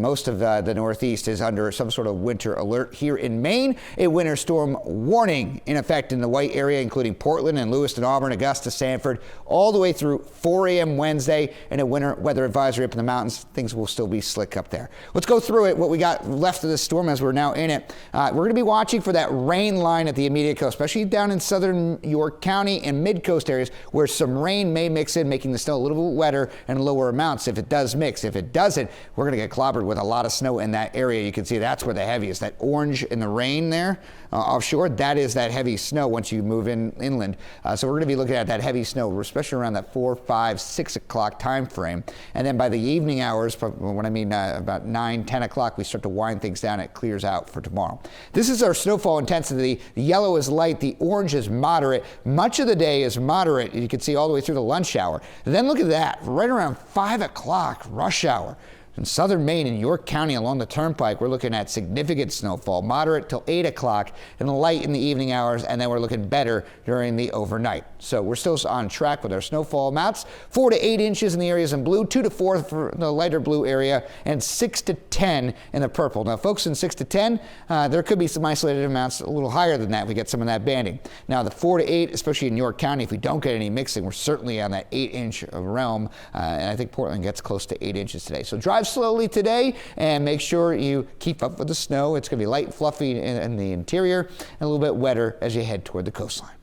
Most of the Northeast is under some sort of winter alert. Here in Maine, a winter storm warning in effect in the White area, including Portland and Lewiston, Auburn, Augusta, Sanford, all the way through 4 a.m. Wednesday, and a winter weather advisory up in the mountains. Things will still be slick up there. Let's go through it, what we got left of this storm as we're now in it. We're going to be watching for that rain line at the immediate coast, especially down in southern York County and mid-coast areas where some rain may mix in, making the snow a little bit wetter and lower amounts if it does mix. If it doesn't, we're going to get clobbered with a lot of snow in that area. You can see that's where the heaviest, that orange in the rain there offshore, that is that heavy snow once you move inland. So we're going to be looking at that heavy snow, especially around that 4, 5, 6 o'clock time frame. And then by the evening hours, when I mean about 9, 10 o'clock, we start to wind things down. It clears out for tomorrow. This is our snowfall intensity. The yellow is light, the orange is moderate. Much of the day is moderate. You can see all the way through the lunch hour. And then look at that, right around 5 o'clock, rush hour. In southern Maine and York County along the turnpike, we're looking at significant snowfall, moderate till 8 o'clock, and light in the evening hours, and then we're looking better during the overnight. So we're still on track with our snowfall amounts. 4 to 8 inches in the areas in blue, 2 to 4 for the lighter blue area, and 6 to 10 in the purple. Now, folks, in 6 to 10, there could be some isolated amounts a little higher than that. We get some of that banding. Now, the 4 to 8, especially in York County, if we don't get any mixing, we're certainly on that 8-inch realm, and I think Portland gets close to 8 inches today. So drive slowly today and make sure you keep up with the snow. It's going to be light and fluffy in the interior and a little bit wetter as you head toward the coastline.